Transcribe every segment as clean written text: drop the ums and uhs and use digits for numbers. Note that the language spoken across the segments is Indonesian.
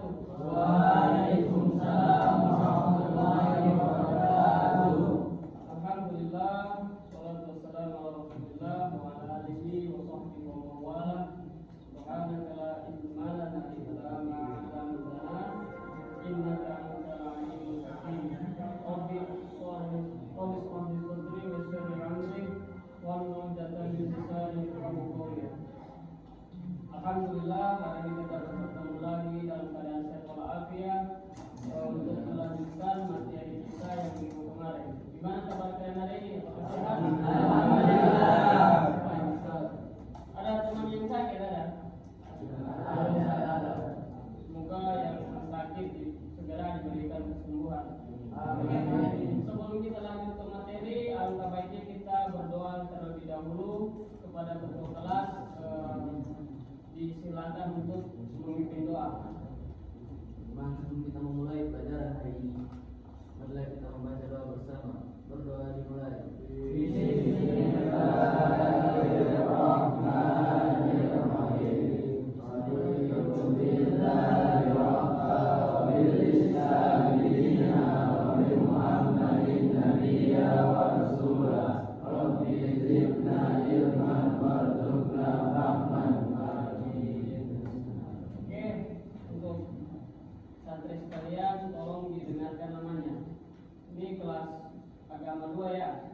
wabarakatuh. Waalaikumsalam warahmatullahi wabarakatuh. Alhamdulillah, salatu wassalamu ala Rasulillah wa ala alihi wa sahbihi wa mawala. Subhanaka la ilma lana illa ma 'allamtana innaka antal alimul hakim. Rabbi sholli sadri wa yassir li amri wahlul 'uqdatam min lisani yafqahu qawli. Alhamdulillah, hari ini kita bertemu lagi dalam keadaan sehat walafiat untuk melanjutkan materi kita yang minggu kemarin. Gimana kabar kalian hari ini? Apakah sehat? Alhamdulillah. Ada teman yang sakit ada? Semoga yang sakit segera diberikan kesembuhan. Amin. Sebelum kita lanjut ke materi, alangkah baiknya kita berdoa terlebih dahulu kepada ketua kelas. Disilakan untuk memimpin doa. Sebelum kita memulai pelajaran hari ini, marilah kita membaca doa bersama. Berdoa dimulai. Bismillahirrahmanirrahim. Santri sekalian, tolong didengarkan namanya. Ini kelas agama 2 ya.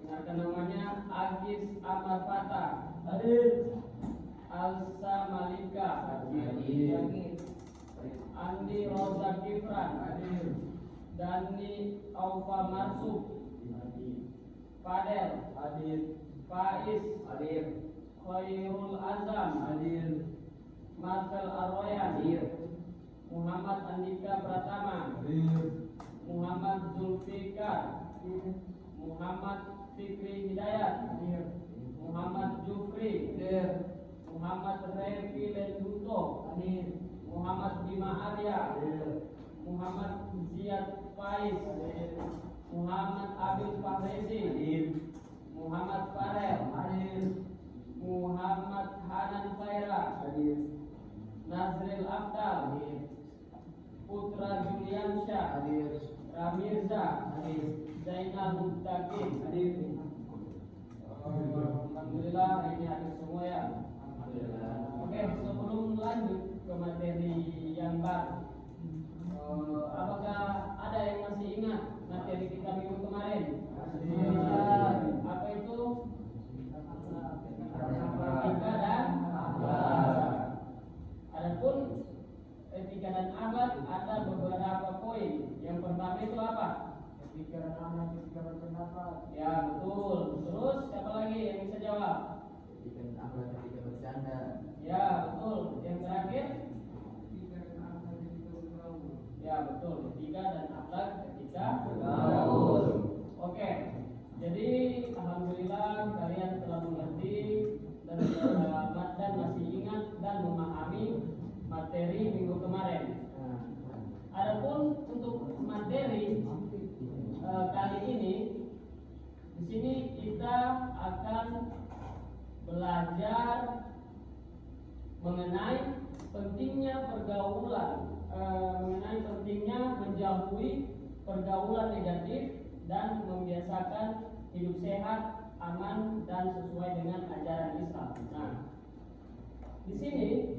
Dengarkan namanya Agis Amar Fata, Hadir. Alsa Malika, Hadir. Andi Rosa Kifran, Hadir. Dani Aufa Marsuk, Fadel, Hadir. Faiz, Hadir. Khairul Azam, Hadir. Marcel Arroyan, Hadir. Muhammad Andika Pratama, Hadir. Muhammad Zulfikar, Muhammad Fikri Hidayat, Muhammad Jufri, Hadir. Muhammad Revi Lenduto, Muhammad Bima Arya, Muhammad Ziyad Faiz, Muhammad Abil Fahrezi, Muhammad Farel, Muhammad Hanan Khaira, Nazril Afdal, Putra Juliansyah, Ramirza, Zainal Muttaqin. Alhamdulillah, ini hadir semua ya. Oke, sebelum lanjut ke materi yang baru, apakah ada yang masih ingat materi kita minggu kemarin? Apa itu? Etika dan akhlak. Adapun etika dan akhlak ada beberapa poin. Yang pertama itu apa? Etika dan akhlak, etika berpendapat. Ya betul. Terus siapa lagi yang bisa jawab? Etika dan akhlak ketika bercanda. Ya betul. Yang terakhir? Etika dan akhlak ketika bergaul. Ya betul. Etika dan akhlak ketika Bergaul. Oke. Jadi alhamdulillah kalian telah mengerti dan selamat dan masih ingat dan memahami materi minggu kemarin. Adapun untuk materi kali ini, di sini kita akan belajar mengenai pentingnya pergaulan, mengenai pentingnya menjauhi pergaulan negatif dan membiasakan hidup sehat, aman dan sesuai dengan ajaran Islam. Nah, di sini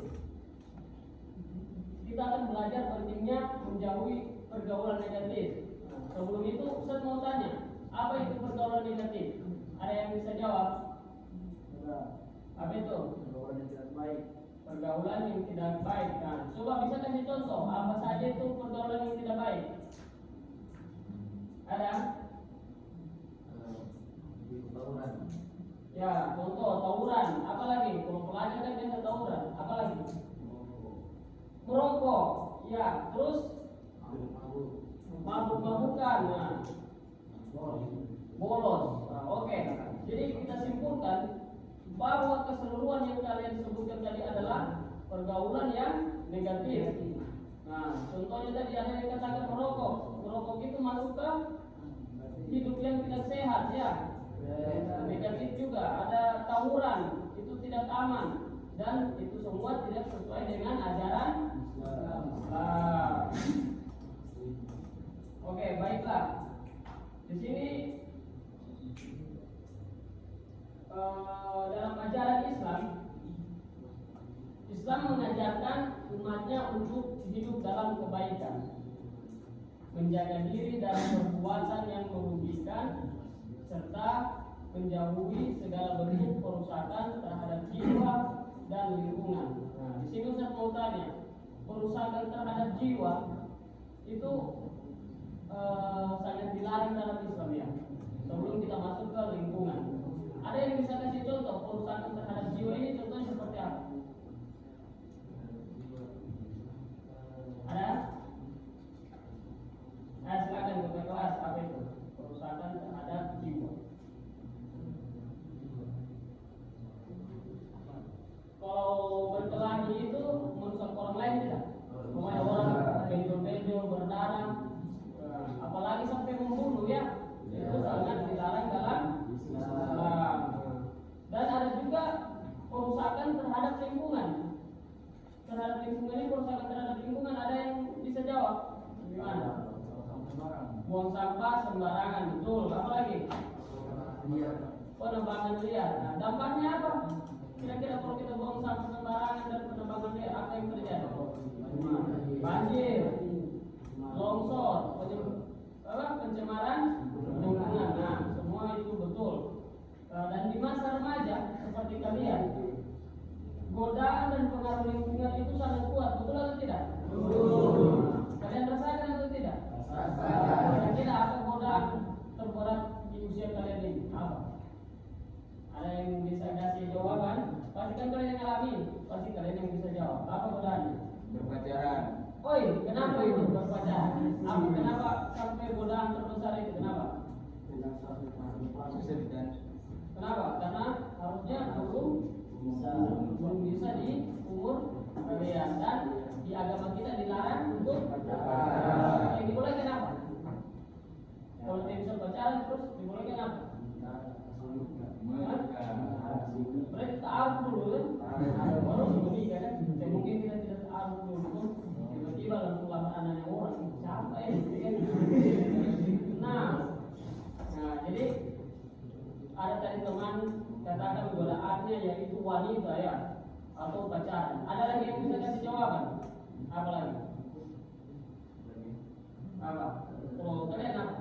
kita akan belajar pentingnya menjauhi pergaulan negatif. Nah, sebelum itu, saya mau tanya, apa itu pergaulan negatif? Ada yang bisa jawab? Apa itu? Pergaulan yang tidak baik. Pergaulan yang tidak baik. Nah, coba bisa kasih contoh apa saja itu pergaulan yang tidak baik? Ada? Tawuran. Ya, contoh tawuran. Apa lagi? Kalau pelajar kan biasa tawuran. Apa lagi? Merokok. Ya, terus mabuk-mabukan. Nah, bolos. Nah, oke. Jadi kita simpulkan bahwa keseluruhan yang kalian sebutkan tadi adalah pergaulan yang negatif. Nah, contohnya tadi ada yang katakan merokok. Merokok itu masuk ke hidup yang tidak sehat ya. Negatif juga. Ada tawuran, itu tidak aman. dan itu semua tidak sesuai dengan ajaran Islam. Oke, baiklah. Di sini dalam ajaran Islam mengajarkan umatnya untuk hidup dalam kebaikan, menjaga diri dari perbuatan yang merugikan, serta menjauhi segala bentuk kerusakan terhadap jiwa dan lingkungan. Nah, di sini saya mau tanya, kerusakan terhadap jiwa itu sangat dilarang dalam Islam ya. Sebelum kita masuk ke lingkungan, ada yang bisa kasih contoh kerusakan terhadap jiwa ini contohnya seperti apa? Ada? Silakan ketua kelas, apa itu kerusakan terhadap jiwa? Kalau berkelahi itu merusak orang lain tidak? Pokoknya orang benjol-benjol berdarah, apalagi sampai membunuh ya, itu sangat dilarang dalam Islam. Dan ada juga kerusakan terhadap lingkungan. Terhadap lingkungan ini, kerusakan terhadap lingkungan, ada yang bisa jawab? Gimana? Buang sampah sembarangan, betul. Apa lagi? Penebangan liar. Nah, dampaknya apa? Kira-kira kalau kita buang sampah sembarangan dan penebangan liar, apa yang terjadi? Banjir, longsor, pencemaran lingkungan. Nah, semua itu betul. Dan di masa remaja seperti kalian, godaan dan pengaruh lingkungan itu sangat kuat, betul atau tidak? Betul. Kalian rasakan atau tidak? Rasakan. Kira-kira apa godaan terberat di usia kalian ini? Apa? Ada yang bisa kasih jawaban? Pasti kan kalian yang alami, pasti kalian yang bisa jawab. Apa godaannya? Berpacaran. Oi, kenapa itu berpacaran? Apa? Kenapa sampai godaan terbesar itu? Kenapa? Kenapa? Karena harusnya belum bisa di umur kalian, dan di agama kita dilarang untuk pacaran. Yang dibolehkan apa? Kalau tidak bisa pacaran terus dibolehkan apa? Berarti ta'aruf dulu kan? Baru menikah kan? Mungkin kita tidak ta'aruf dulu, tiba-tiba langsung lamar anaknya orang, siapa ini? Nah, jadi ada tadi teman katakan godaannya yaitu wanita ya, atau pacaran. Ada lagi yang bisa kasih jawaban? Apa lagi? Apa? Kalau kalian apa?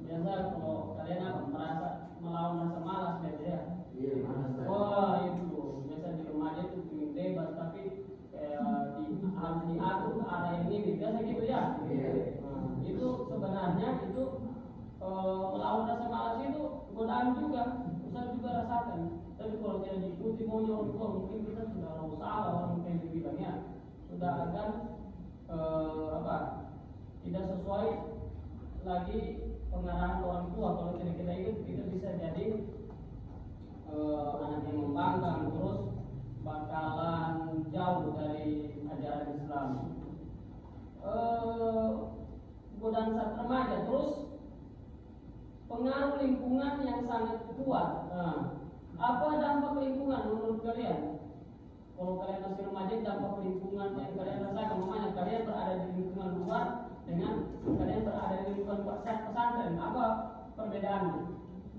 Biasa kalau kalian apa? Melawan rasa malas biasa ya? Iya, malas. Wah, itu biasa di remaja itu ingin bebas, tapi harus diatur ada yang ini biasa gitu ya? Iya. Itu sebenarnya itu melawan rasa malas itu godaan juga, Ustaz juga rasakan. Tapi kalau tidak diikuti maunya orang tua, mungkin kita sudah salah orang yang dibilangnya, sudah akan tidak sesuai lagi pengarahan orang tua. Kalau tidak kita ikut, kita bisa jadi anak yang membangkang, terus bakalan jauh dari ajaran Islam. Godaan saat remaja, terus pengaruh lingkungan yang sangat kuat. Nah, apa dampak lingkungan menurut kalian? Kalau kalian masih remaja, dampak lingkungan yang kalian rasakan, makanya kalian berada di lingkungan luar dengan kalian berada di lingkungan pesantren, apa perbedaannya?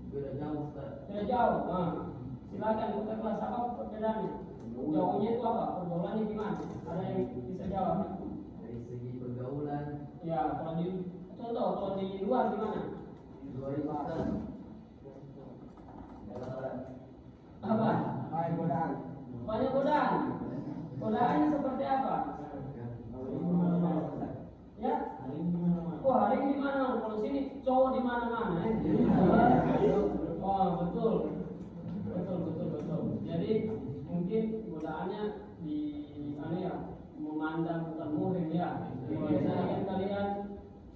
Beda jauh, Ustaz. Beda jauh. Nah, silakan kita kelas apa perbedaannya? Jauhnya itu apa? Pergaulannya gimana? Ada yang bisa jawab? Dari segi pergaulan. Ya, kalau di contoh, kalau di luar gimana? Luar itu Ustaz. Apa? Hai godaan. Banyak godaan. Godaannya seperti apa? Ya? Oh, hari ini di mana? Kalau sini cowok di mana-mana. Oh, betul. Jadi mungkin godaannya di memandang bukan muhrim ya. Biasanya kan kalian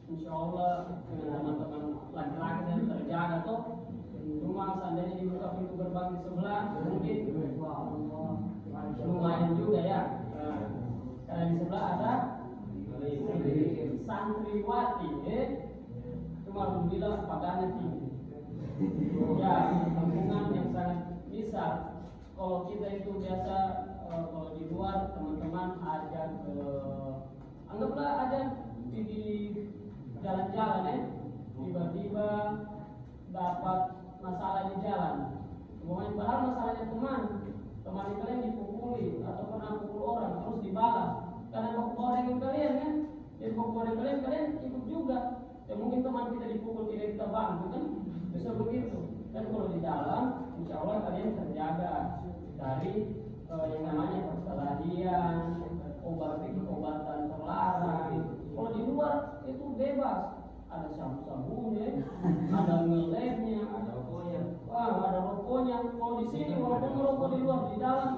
insya Allah dengan teman-teman laki-laki dan terjaga tuh. Cuma seandainya dibuka pintu gerbang di sebelah, mungkin lumayan juga ya. Karena di sebelah ada santriwati, cuma alhamdulillah pagarnya tinggi. Ya, lingkungan yang sangat kalau kita itu biasa kalau di luar teman-teman ajak anggaplah ajak di jalan-jalan ya, tiba-tiba dapat masalah di jalan. Semuanya padahal masalahnya teman kalian dipukuli atau pernah pukul orang terus dibalas karena goreng kalian kan, jadi goreng kalian ikut juga. Ya mungkin teman kita dipukul tidak kita bantu kan, bisa begitu. Dan kalau di dalam, insya Allah kalian terjaga dari yang namanya perkelahian, obatan terlarang. Kalau di luar itu bebas, ada sabu-sabunya, ada ngelemnya, ada rokoknya. Kalau di sini walaupun merokok di luar, di dalam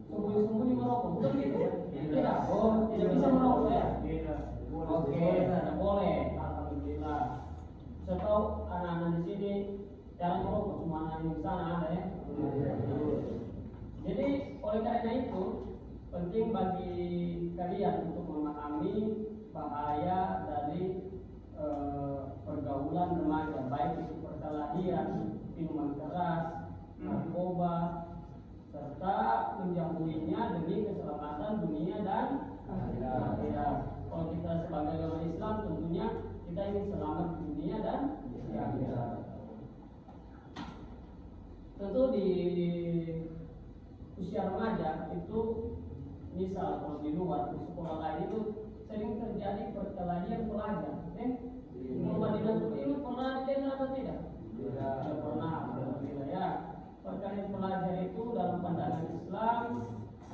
sembunyi-sembunyi merokok, bukan gitu ya? Tidak, tidak bisa merokok ya? Oke, tidak boleh. Alhamdulillah. Saya tahu anak-anak di sini jarang merokok, cuma yang di sana ada ya. Jadi oleh karena itu penting bagi kalian untuk memahami bahaya dari pergaulan remaja, baik itu perkelahian, minuman keras, narkoba, serta menjauhinya demi keselamatan dunia dan akhirat. Kalau kita sebagai orang Islam tentunya kita ingin selamat di dunia dan di akhirat. Tentu di usia remaja itu, misal kalau di luar di sekolah lain itu sering terjadi perkelahian pelajar. Kalau Madinah ini pernah didengar atau tidak? Tidak pernah. Alhamdulillah ya. Perkelahian pelajar itu dalam pandangan Islam,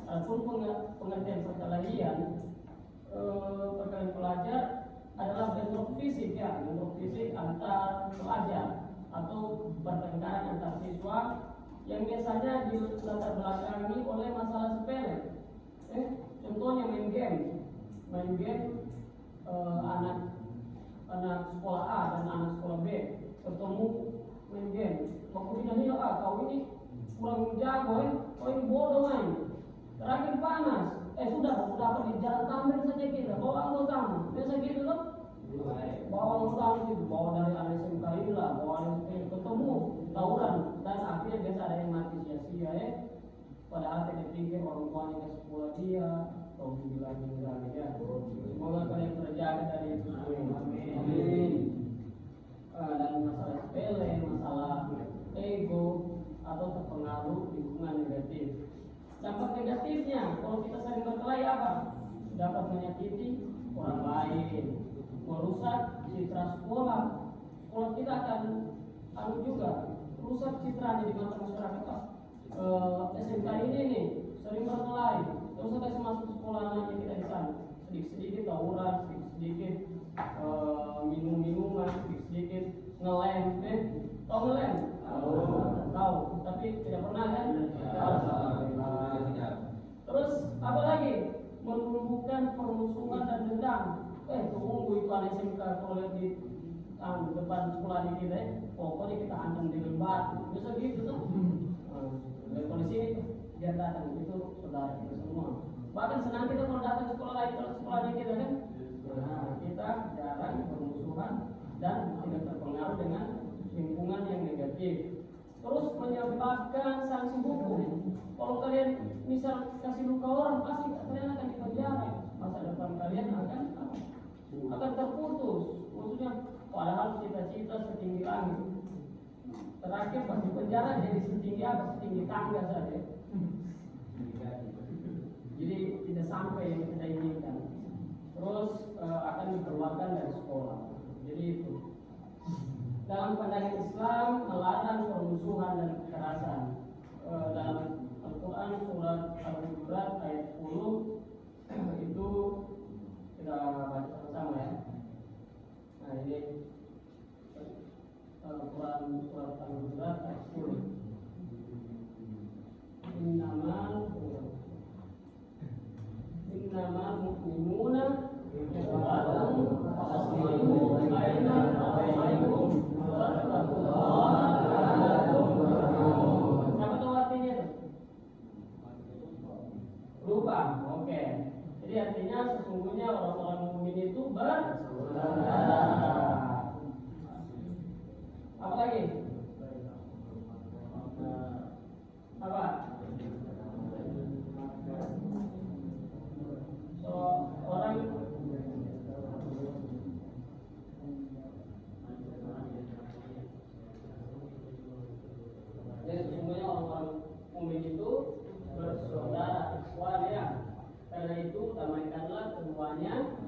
ataupun pengertian perkelahian, perkelahian pelajar adalah bentrok fisik ya, bentrok fisik antar pelajar atau pertengkaran antar siswa yang biasanya dilatar belakangi oleh masalah sepele. Contohnya main game anak sekolah A dan anak sekolah B ketemu main game. Waktu hina kau ini kurang jago kau ini bodoh main. Terakhir panas. Sudah dapat di jalan tamrin saja kita. Bawa anggotamu. Biasa gitu kan? Bawa anggotamu itu, bawa dari anak SMK inilah, bawa anak SMK ketemu tawuran dan akhirnya biasa ada yang mati sia-sia ya. Padahal tidak pikir orang tuanya ke sekolah dia, kau bilang ya. Semoga kalian terjaga dari itu semua. Amin. Dan masalah sepele, masalah ego atau terpengaruh lingkungan negatif. Dampak negatifnya, kalau kita sering berkelahi apa? Dapat menyakiti orang lain, merusak citra sekolah. Sekolah kita akan juga rusak citranya di mata masyarakat. SMK ini nih sering berkelahi, terus kasih masuk sekolah anaknya kita di sana, sedikit tawuran, sedikit minum-minuman, sedikit ngelem, tahu ngelem? Tahu, tapi tidak pernah kan? Terus apa lagi? Menumbuhkan permusuhan dan dendam. Tunggu itu anak SMK kalau lihat di depan sekolah kita, pokoknya kita hantam dengan batu, bisa gitu tuh. Dari polisi dia datang itu saudara kita semua. Bahkan senang kita kalau datang sekolah lain, kalau sekolahnya kita kan, kita jarang bermusuhan dan tidak terpengaruh dengan lingkungan yang negatif. Terus menyebabkan sanksi hukum. Kalau kalian misal kasih luka orang, pasti kalian akan dipenjara. Masa depan kalian akan terputus. Maksudnya padahal cita-cita setinggi langit, terakhir pasti penjara jadi setinggi apa? Setinggi tangga saja. Jadi tidak sampai yang kita inginkan. Terus akan dikeluarkan dari sekolah. Jadi itu. Dalam pandangan Islam melarang permusuhan dan kekerasan. Dalam Al-Quran surat Al-Hujurat ayat 10 itu kita baca bersama ya. Nah ini Al-Quran surat Al-Hujurat ayat 10. Innamal mu'minuna ikhwatun faslihu baina akhawaykum wattaqullaha la'allakum turhamun. Apa tuh artinya tuh? Lupa. Oke. Jadi artinya sesungguhnya orang-orang mukmin itu bersaudara. Apa lagi? Apa? mukmin itu bersaudara, ikhwan ya. Karena itu damaikanlah keduanya.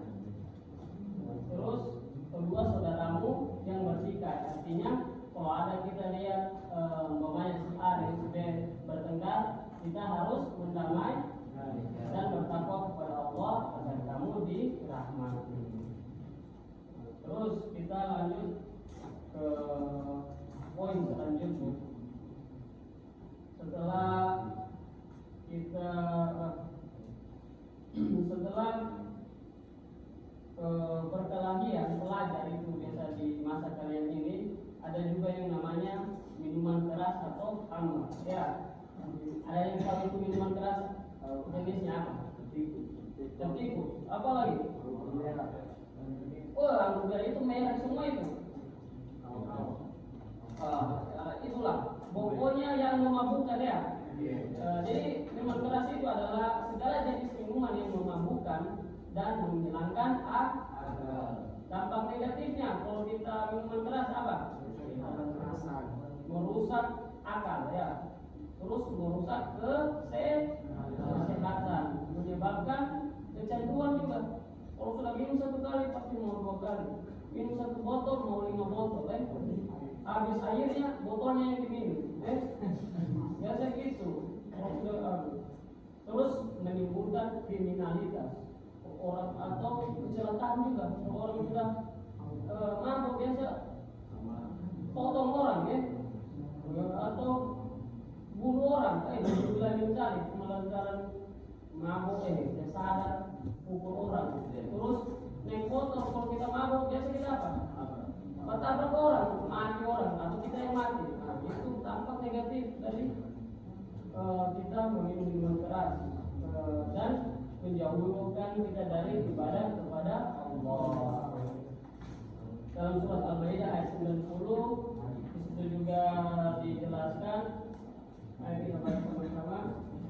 Terus kedua saudaramu yang bertikai. Artinya kalau ada kita lihat umpamanya si A dan si B bertengkar, kita harus mendamai dan bertakwa kepada Allah agar kamu dirahmati. Terus kita lanjut ke poin selanjutnya. Setelah perkelahian pelajar itu biasa di masa kalian ini, ada juga yang namanya minuman keras atau khamr ya. Ada yang tahu itu minuman keras jenisnya apa? Tikus. Apa lagi? Oh, anggur merah itu merah semua itu. Itulah pokoknya yang memabukkan ya. Jadi minuman keras itu adalah segala jenis minuman yang memabukkan dan menghilangkan akal. Dampak negatifnya kalau kita minuman keras apa? Merusak akal ya. Terus merusak kesehatan, menyebabkan kecanduan juga. Kalau sudah minum satu kali pasti mau dua kali. Minum satu botol mau 5 botol habis airnya botolnya yang diminum biasa gitu. Terus menimbulkan kriminalitas orang atau kecelakaan juga. Orang sudah mabuk biasa potong orang ya, atau bunuh orang. Dibilang mencari cuma lantaran mabuk tidak sadar pukul orang. Terus naik motor kalau kita mabuk biasa kita apa? Tabrak orang, mati orang atau kita yang mati. Nah, itu dampak negatif dari kita meminum minuman keras dan menjauhkan kita dari ibadah kepada Allah. Dalam surat Al-Maidah ayat 90 disitu juga dijelaskan. Ayat kita baca sama-sama.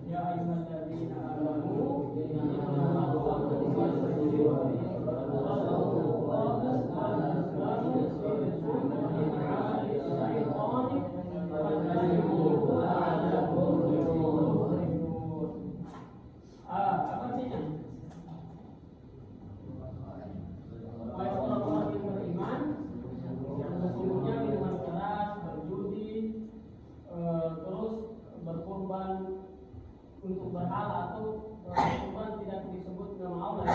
Ya ayyuhalladzina amanu apa artinya? Wahai orang-orang yang beriman, sesungguhnya minuman keras, berjudi, terus berkorban untuk berhala atau berkorban tidak disebut nama Allah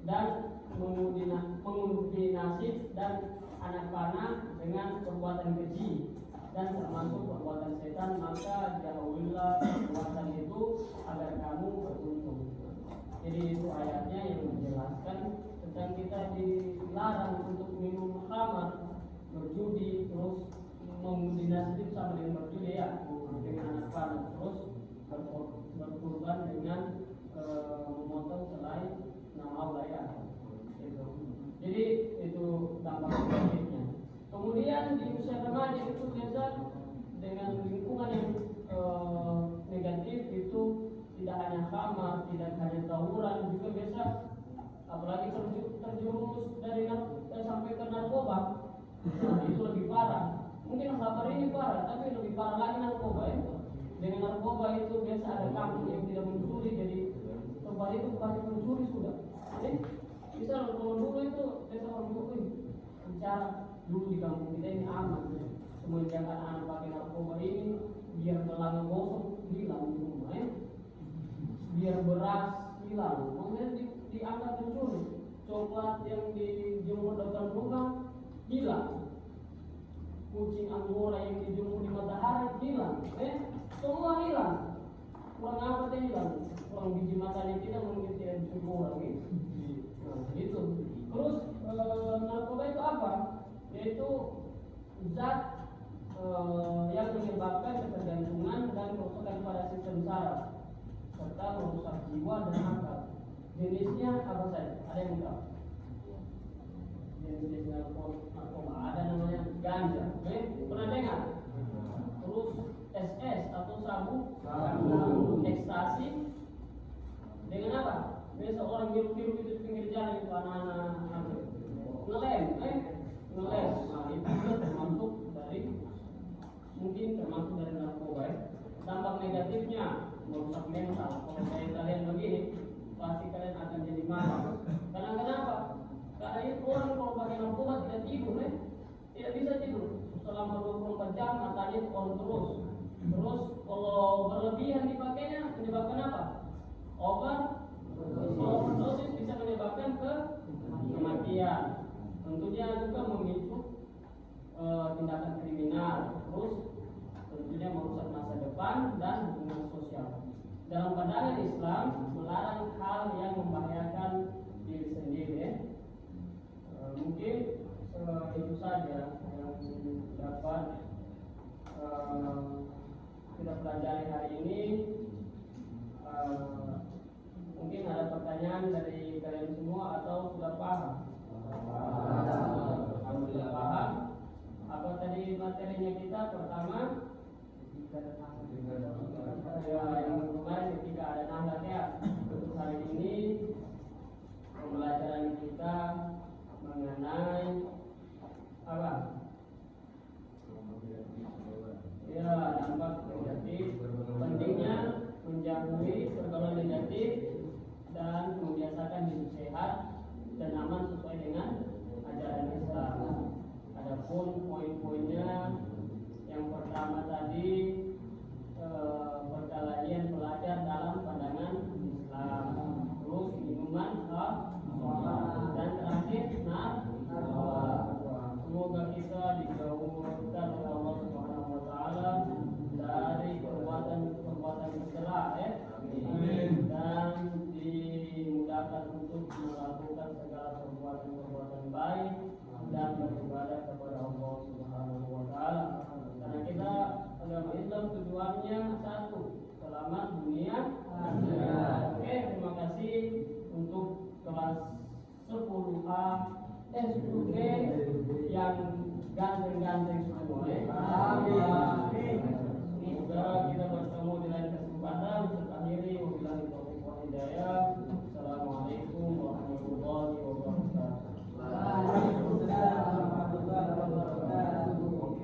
dan mengundi nasib dan anak panah dengan perbuatan keji dan termasuk perbuatan setan, maka jauhilah perbuatan itu agar kamu beruntung. Jadi itu ayatnya yang menjelaskan tentang kita dilarang untuk minum khamar, berjudi, terus mengundi nasib sama dengan berjudi ya, dengan anak panah, terus berkorban dengan memotong selain nama Allah ya. Jadi itu dampak negatifnya. Kemudian di usia remaja itu biasa dengan lingkungan yang negatif itu tidak hanya khamar, tidak hanya tawuran, juga biasa apalagi terjerumus dari sampai ke narkoba. Nah, itu lebih parah. Mungkin khamar ini parah, tapi lebih parah lagi narkoba ya. Dengan narkoba itu biasa ada kampung yang tidak mencuri, jadi tempat itu pasti mencuri sudah. Jadi bisa kalau dulu itu biasa orang dulu bicara dulu di kampung kita ini aman. Semenjak anak pakai narkoba ini, biar belanga gosok hilang di rumah ya. Biar beras hilang, maksudnya diangkat mencuri. Coklat yang dijemur depan rumah hilang. Kucing Angora yang dijemur di matahari hilang, semua hilang. Kurang apa teh hilang? Kurang biji matanya kita mungkin tidak dicuri orang gitu. Nah, gitu. Terus narkoba itu apa? Yaitu zat yang menyebabkan ketergantungan dan kerusakan pada sistem saraf serta merusak jiwa dan akal. Jenisnya apa saja? Ada yang tahu? Jenis narkoba ada namanya ganja, pernah dengar? Terus SS atau sabu, ekstasi. Dengan apa? Biasa orang hirup-hirup itu di pinggir jalan itu anak-anak ngelem. Nah, itu juga termasuk dari narkoba. Dampak negatifnya, merusak mental. Kalau saya kalian begini, pasti kalian akan jadi marah. Karena kenapa? Karena itu orang kalau pakai narkoba tidak tidur, tidak bisa tidur selama 24 jam, matanya on terus. Terus kalau berlebihan dipakainya menyebabkan apa? Overdosis bisa menyebabkan kematian. Tentunya juga memicu tindakan kriminal. Terus tentunya merusak masa depan dan hubungan sosial. Dalam pandangan Islam melarang hal yang membahayakan diri sendiri. Mungkin itu saja yang dapat kita pelajari hari ini. Mungkin ada pertanyaan dari kalian semua atau sudah paham? Sudah paham? Apa tadi materinya kita? Pertama, yang kemarin ketika ada nahlat ya. Untuk hari ini pembelajaran kita mengenai apa? Ya, dampak negatif. Pentingnya menjauhi pergaulan negatif dan membiasakan hidup sehat dan aman sesuai dengan ajaran Islam. Adapun poin-poinnya, yang pertama tadi perkelahian pelajar dalam pandangan Islam, terus minuman sholat, dan terakhir narkoba. Semoga kita dijauhkan oleh Allah Subhanahu wa taala dari perbuatan tercela, dan dimudahkan untuk melakukan segala perbuatan baik dan beribadah kepada Allah Subhanahu wa taala. Karena kita agama Islam tujuannya satu, selamat dunia akhirat. Oke, terima kasih untuk kelas 10A 10B yang ganteng-ganteng semua. Amin. Semoga kita bertemu di lain